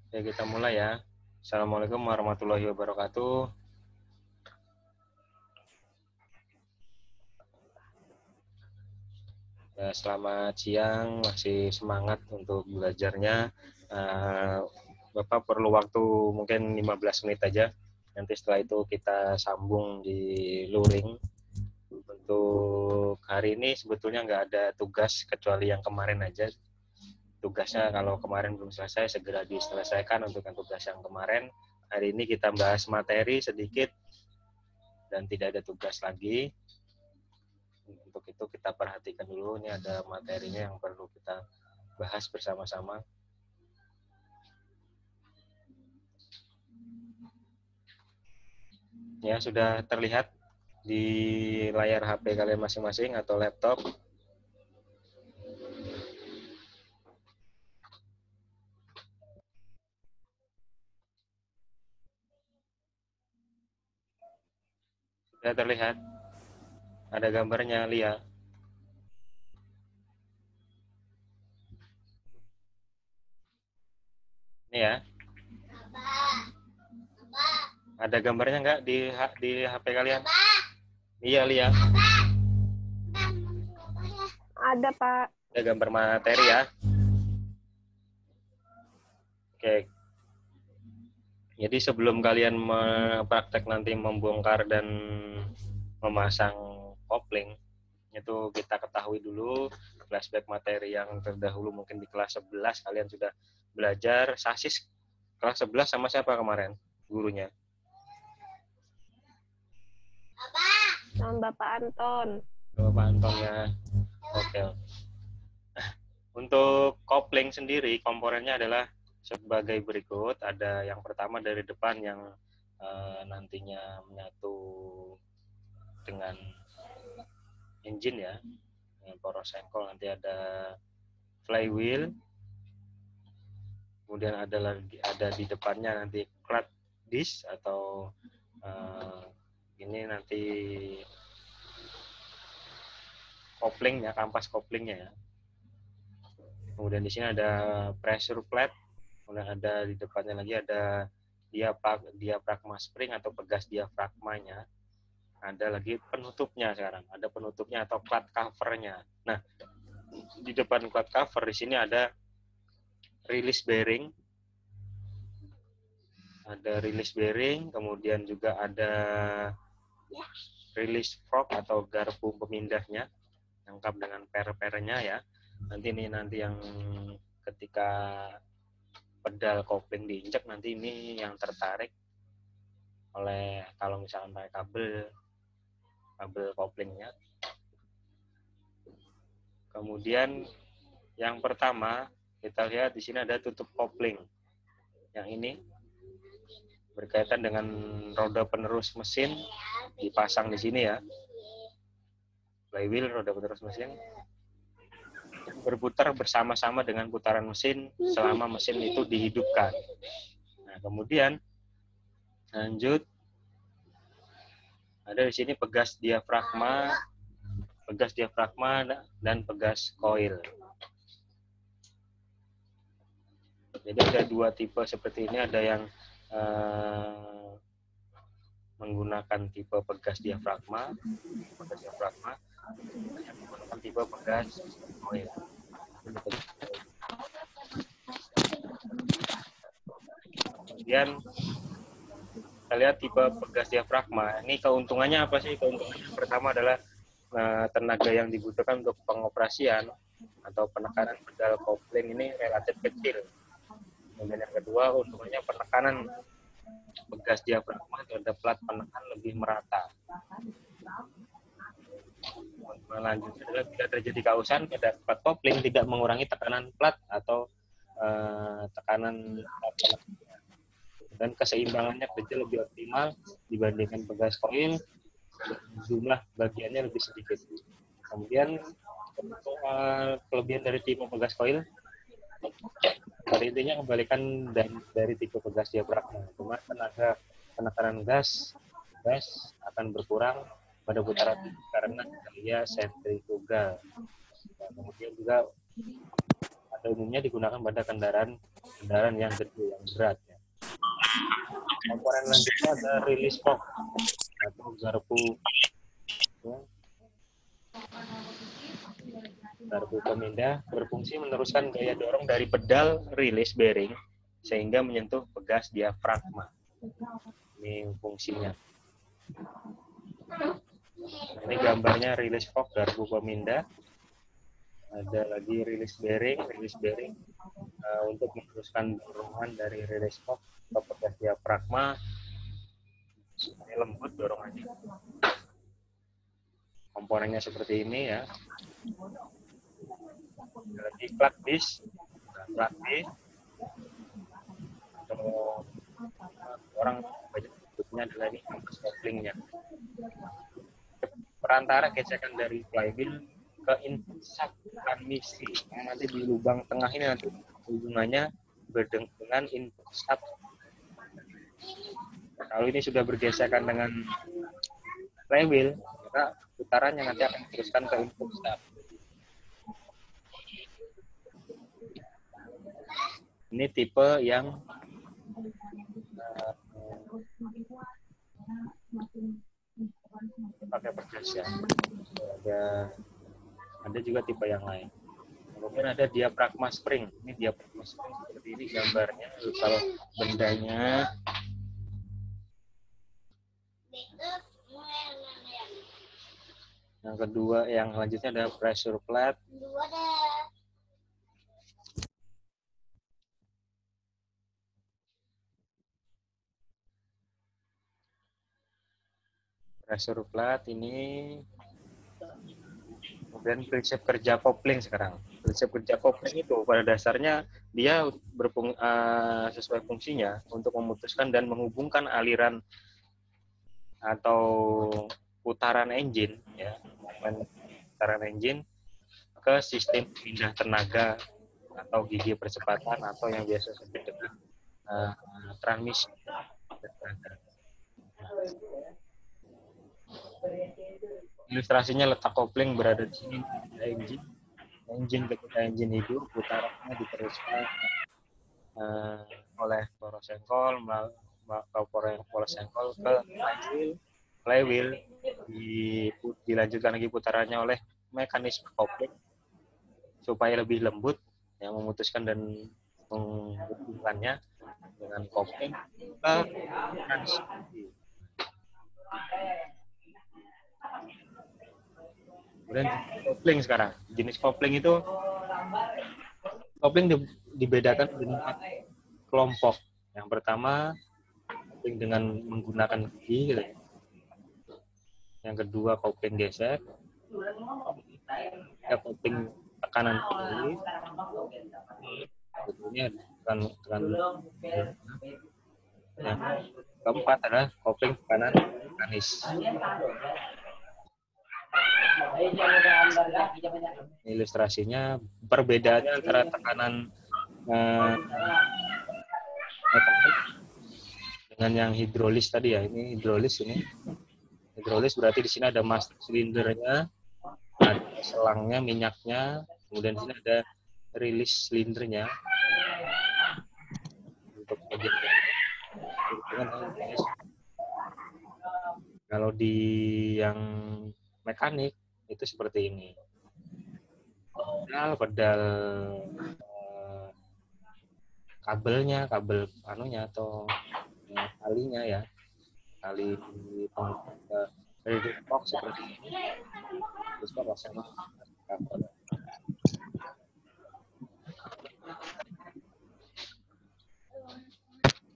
Oke, kita mulai ya. Assalamualaikum warahmatullahi wabarakatuh. Ya, selamat siang, masih semangat untuk belajarnya. Bapak perlu waktu mungkin 15 menit aja. Nanti setelah itu kita sambung di luring. Untuk hari ini sebetulnya nggak ada tugas kecuali yang kemarin aja. Tugasnya kalau kemarin belum selesai, segera diselesaikan untuk yang tugas yang kemarin. Hari ini kita bahas materi sedikit dan tidak ada tugas lagi. Untuk itu kita perhatikan dulu, ini ada materinya yang perlu kita bahas bersama-sama. Ya, sudah terlihat di layar HP kalian masing-masing atau laptop. Sudah terlihat? Ada gambarnya, Lia. Ini ya. Ada gambarnya nggak di HP kalian? Iya, Lia. Ada, Pak. Ada gambar materi ya. Oke. Jadi sebelum kalian praktek nanti membongkar dan memasang kopling, itu kita ketahui dulu flashback materi yang terdahulu. Mungkin di kelas 11 kalian sudah belajar sasis. Kelas 11 sama siapa kemarin gurunya? Sama Bapak Anton. Bapak Anton ya. Oke. Untuk kopling sendiri komponennya adalah sebagai berikut. Ada yang pertama dari depan yang nantinya menyatu dengan engine ya, dengan poros engkol. Nanti ada flywheel, kemudian ada di depannya nanti clutch disc atau ini nanti koplingnya, kampas koplingnya ya. Kemudian di sini ada pressure plate, kemudian ada di depannya lagi ada diafragma spring atau pegas diafragmanya. Ada lagi penutupnya sekarang, ada penutupnya atau clutch covernya. Nah, di depan clutch cover di sini ada release bearing, kemudian juga ada release fork atau garpu pemindahnya, lengkap dengan per-pernya ya. Nanti yang ketika pedal kopling diinjak, nanti ini yang tertarik oleh, kalau misalkan pakai kabel koplingnya. Kemudian yang pertama kita lihat di sini ada tutup kopling. Yang ini berkaitan dengan roda penerus mesin, dipasang di sini ya. Flywheel, roda penerus mesin, berputar bersama-sama dengan putaran mesin selama mesin itu dihidupkan. Nah, kemudian lanjut ada di sini pegas diafragma dan pegas coil. Jadi ada dua tipe seperti ini, ada yang menggunakan tipe pegas diafragma, yang menggunakan tipe pegas coil. Kemudian kita lihat tipe pegas diafragma. Ini keuntungannya apa sih? Keuntungannya pertama adalah tenaga yang dibutuhkan untuk pengoperasian atau penekanan pedal kopling ini relatif kecil. Kemudian yang kedua, keuntungannya penekanan pegas diafragma terhadap plat penekan lebih merata. Selanjutnya adalah bila terjadi kausan pada plat kopling tidak mengurangi tekanan plat atau tekanan plat penekan. Dan keseimbangannya kerja lebih optimal dibandingkan pegas koil, jumlah bagiannya lebih sedikit. Kemudian kelebihan dari tipe pegas koil, pada intinya kebalikan dari tipe pegas diafragma. Cuma penekanan gas akan berkurang pada putaran karena gaya sentrifugal. Nah, kemudian juga pada umumnya digunakan pada kendaraan kendaraan yang gede, yang berat. Ya. Komponen lanjutnya ada release fork atau garpu. Ya. Garpu pemindah berfungsi meneruskan gaya dorong dari pedal release bearing sehingga menyentuh pegas diafragma. Ini fungsinya. Ini gambarnya release fork garpu pemindah. Ada lagi release bearing untuk meneruskan dorongan dari release fork ke pegas diafragma supaya lembut dorongannya. Komponennya seperti ini ya. Ada lagi plug disc. Plug disc atau orang banyak sebutnya adalah ini ampas couplingnya. Perantara gesekan dari flywheel ke input sub transmisi. Nah, nanti di lubang tengah ini nanti hubungannya dengan input sub. Kalau ini sudah bergesekan dengan flywheel, maka putarannya nanti akan diteruskan ke input sub. Ini tipe yang pakai pegas ya. Ada juga tipe yang lain. Kemudian ada diafragma spring. Ini diafragma spring seperti ini gambarnya. Kalau bendanya yang kedua, yang selanjutnya ada pressure plate. Pressure plate ini. Kemudian prinsip kerja kopling sekarang. Prinsip kerja kopling itu pada dasarnya dia sesuai fungsinya untuk memutuskan dan menghubungkan aliran atau putaran engine, ya, putaran engine ke sistem pindah tenaga atau gigi percepatan atau yang biasa disebut dengan transmisi. Ilustrasinya letak kopling berada di sini. Ketika engine hidup, putarannya diteruskan oleh porosengkol ke flywheel dilanjutkan lagi putarannya oleh mekanisme kopling supaya lebih lembut, yang memutuskan dan menghubungkannya dengan kopling ke transmisi. Kemudian kopling sekarang. Jenis kopling itu dibedakan dengan 4 kelompok. Yang pertama kopling dengan menggunakan gigi, gitu. Yang kedua kopling gesek. Ya, kopling tekanan kembali. Sebetulnya dengan yang keempat adalah kopling tekanan mekanis. Ilustrasinya perbedaannya antara tekanan dengan yang hidrolis tadi ya. Ini hidrolis ini. Hidrolis berarti di sini ada master silindernya, ada selangnya, minyaknya, kemudian di sini ada release silindernya untuk kalau di yang mekanik itu seperti ini. Pedal kabel anunya atau talinya ya. Tali box seperti ini. Terus pasang kabel.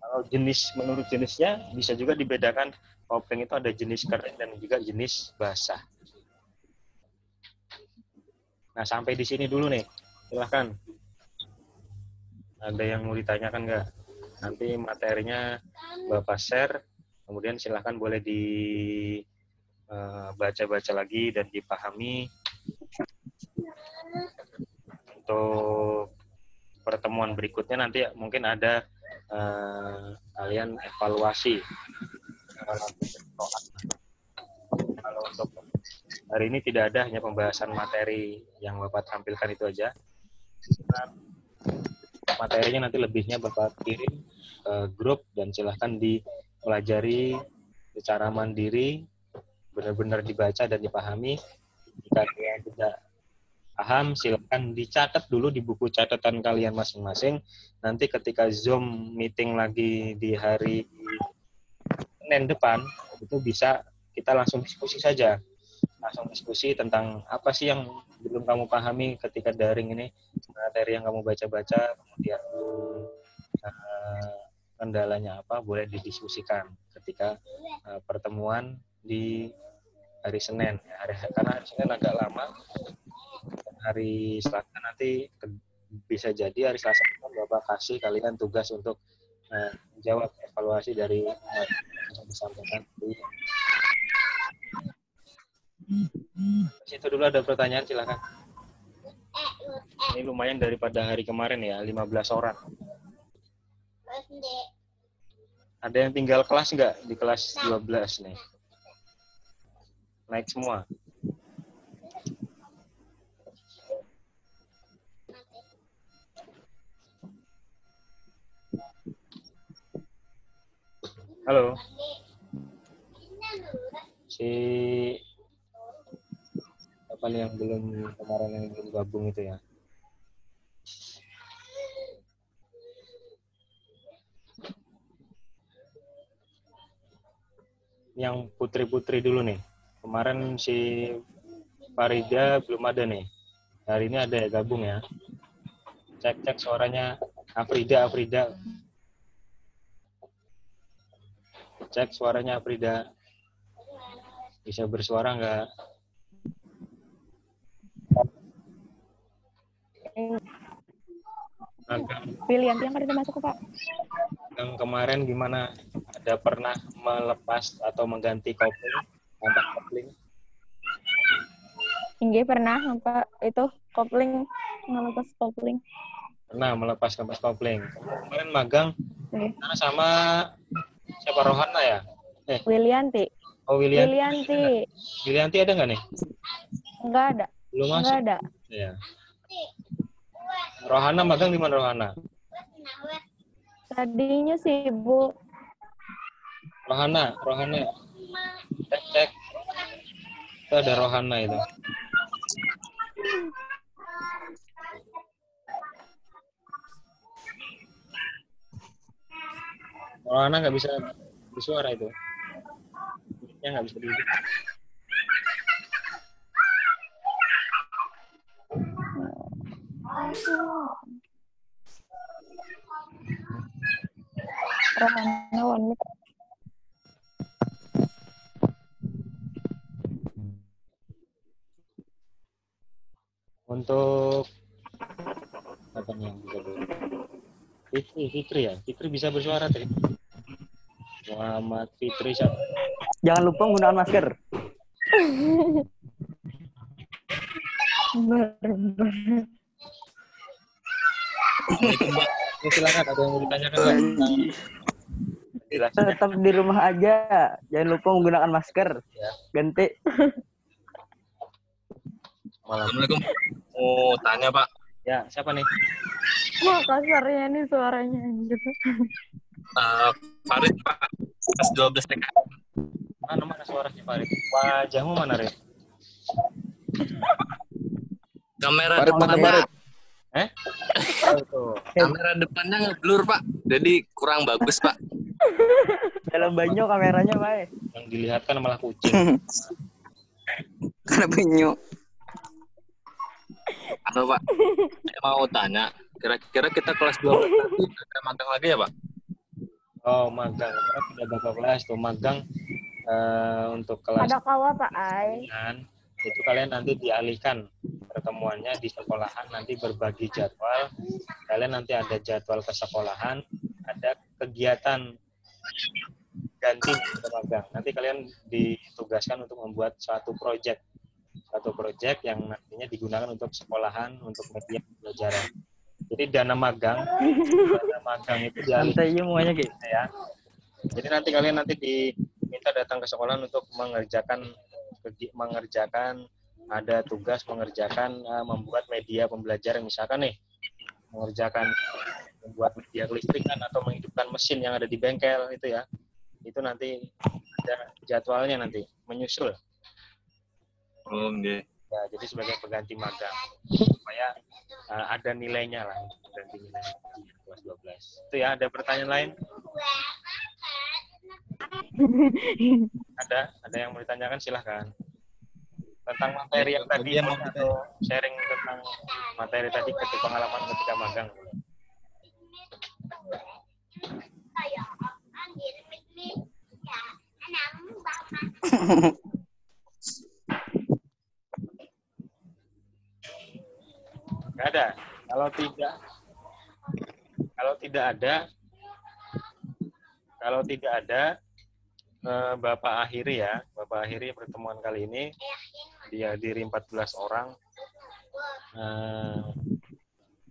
Kalau menurut jenisnya bisa juga dibedakan. Kopling itu ada jenis kering dan juga jenis basah. Nah, sampai di sini dulu nih. Silahkan. Ada yang mau ditanyakan nggak? Nanti materinya Bapak share. Kemudian silahkan boleh dibaca-baca lagi dan dipahami. Untuk pertemuan berikutnya nanti mungkin ada kalian evaluasi. Kalau untuk hari ini tidak ada, hanya pembahasan materi yang Bapak tampilkan itu aja. materinya nanti lebihnya Bapak kirim ke grup dan silahkan dipelajari secara mandiri, benar-benar dibaca dan dipahami. Jika kalian tidak paham, silahkan dicatat dulu di buku catatan kalian masing-masing. Nanti ketika Zoom meeting lagi di hari Senin depan, itu bisa kita langsung diskusi saja. Langsung diskusi tentang apa sih yang belum kamu pahami ketika daring ini, materi yang kamu baca-baca, kemudian kendalanya apa, boleh didiskusikan ketika pertemuan di hari Senin. Karena hari Senin agak lama, dan hari Selasa nanti bisa jadi hari Selasa Bapak kasih kalian tugas untuk menjawab evaluasi dari yang disampaikan. Situ dulu ada pertanyaan, silakan. Ini lumayan daripada hari kemarin ya, 15 orang. Ada yang tinggal kelas nggak di kelas 12 nih? Naik semua. Halo. Si apa nih yang belum kemarin yang belum gabung itu ya? Yang putri-putri dulu nih. Kemarin si Farida belum ada nih. Hari ini ada ya gabung ya. Cek suaranya Afrida. Cek suaranya Afrida. Bisa bersuara nggak? Wilianti yang kada masuk Pak. Yang kemarin gimana? Ada pernah melepas atau mengganti kopling? Kontak kopling? Inggih pernah Pak itu kopling, ngelepas kopling. Pernah melepas kampas kopling. Kemarin magang sama siapa, Rohana ya? Wilianti. Oh, Wilianti. Wilianti ada nggak nih? Enggak ada. Belum masuk. Enggak ada. Ya. Rohana magang di mana Rohana? Tadinya sibuk. Rohana. Cek. Itu ada Rohana itu. Rohana nggak bisa bersuara itu. Ya nggak bisa duduk. Rohana one. Untuk apa nih yang bisa Fitri ya? Fitri bisa bersuara tadi. Muhammad Fitri siapa? Jangan lupa menggunakan masker. Silakan, ada yang mau ditanyakan? Tetap di rumah aja. Jangan lupa menggunakan masker. Ya. Ganti. Assalamualaikum. Oh, tanya Pak. Ya, siapa nih? Wah, kasarnya nih suaranya anjir. Farid Pak. Kelas 12 TK. Mana suara si Farid? Wajahmu mana, Red? Kamera Farid, mana depannya. Kamera depannya ngeblur, Pak. Jadi kurang bagus, Pak. Dalam banyu kameranya, Pak. Yang dilihatkan malah kucing. Karena banyu. Halo, Pak. Saya mau tanya, kira-kira kita kelas 12 nanti ada magang lagi ya, Pak? Oh, magang. Karena sudah berapa kelas tuh magang untuk kelas Ada kawa Pak Ai. itu kalian nanti dialihkan pertemuannya di sekolahan, nanti berbagi jadwal. Kalian nanti ada jadwal ke sekolahan, ada kegiatan ganti magang. Nanti kalian ditugaskan untuk membuat satu proyek yang nantinya digunakan untuk sekolahan, untuk media pembelajaran. Jadi dana magang itu dialihkan semuanya gitu ya. Jadi nanti kalian diminta datang ke sekolahan untuk mengerjakan ada tugas mengerjakan membuat media pembelajaran, misalkan nih mengerjakan membuat media kelistrikan atau menghidupkan mesin yang ada di bengkel itu ya. Itu nanti ada jadwalnya nanti menyusul. Oh, nggih. Ya, jadi sebagai pengganti magang supaya ada nilainya lah pengganti nilai di kelas 12. Itu ya, ada pertanyaan lain? Ada yang mau ditanyakan silahkan. Tentang materi yang tadi atau sharing tentang materi tadi ketika pengalaman ketika magang. Nggak ada. Kalau tidak ada, Bapak akhiri pertemuan kali ini. Dihadiri 14 orang.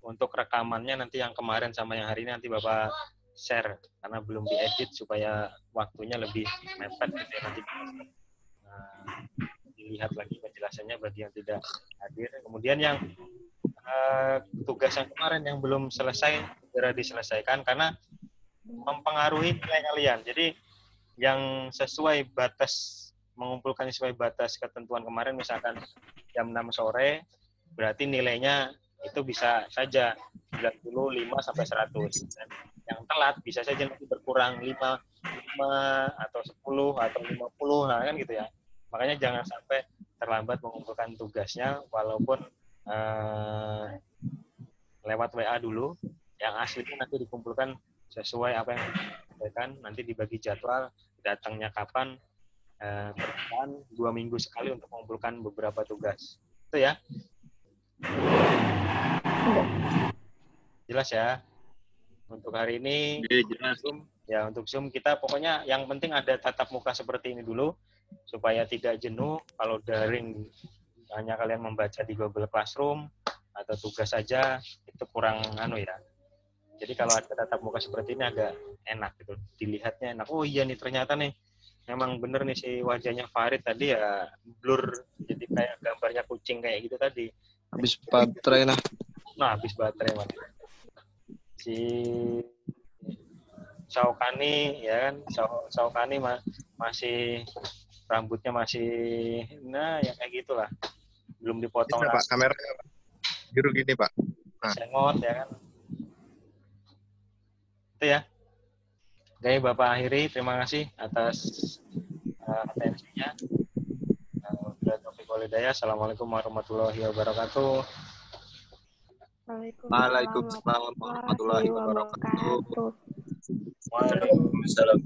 Untuk rekamannya nanti yang kemarin sama yang hari ini nanti Bapak share karena belum diedit supaya waktunya lebih mepet gitu ya, nanti dilihat lagi penjelasannya bagi yang tidak hadir. Kemudian yang tugas yang kemarin yang belum selesai segera diselesaikan karena mempengaruhi nilai kalian. Jadi yang sesuai batas, mengumpulkan sesuai batas ketentuan kemarin, misalkan jam 6 sore, berarti nilainya itu bisa saja 95 sampai 100. Dan yang telat bisa saja nanti berkurang 5 atau 10 atau 50, nah kan gitu ya. Makanya jangan sampai terlambat mengumpulkan tugasnya, walaupun lewat WA dulu. Yang aslinya nanti dikumpulkan sesuai apa yang disampaikan, nanti dibagi jadwal, datangnya kapan, pertemuan 2 minggu sekali untuk mengumpulkan beberapa tugas. Itu ya. Jelas ya. Untuk hari ini, Jelas. ya untuk Zoom kita pokoknya yang penting ada tatap muka seperti ini dulu, supaya tidak jenuh. Kalau daring hanya kalian membaca di Google Classroom atau tugas saja, itu kurang ya. Jadi kalau ada tatap muka seperti ini agak enak gitu, dilihatnya enak. Oh iya nih ternyata nih, memang bener nih si wajahnya Farid tadi ya blur, jadi kayak gambarnya kucing kayak gitu tadi. Habis baterai nah. Nah, habis baterai Mas. Si Saukani ya kan, Saukani masih rambutnya masih ya kayak gitulah. Belum dipotong Pak, kamera biru gini, Pak. Nah. Sengot ya kan. Itu ya. Oke, Bapak akhiri, terima kasih atas atensinya. Assalamualaikum warahmatullahi wabarakatuh. Waalaikumsalam warahmatullahi wabarakatuh. wabarakatuh. Waalaikumsalam.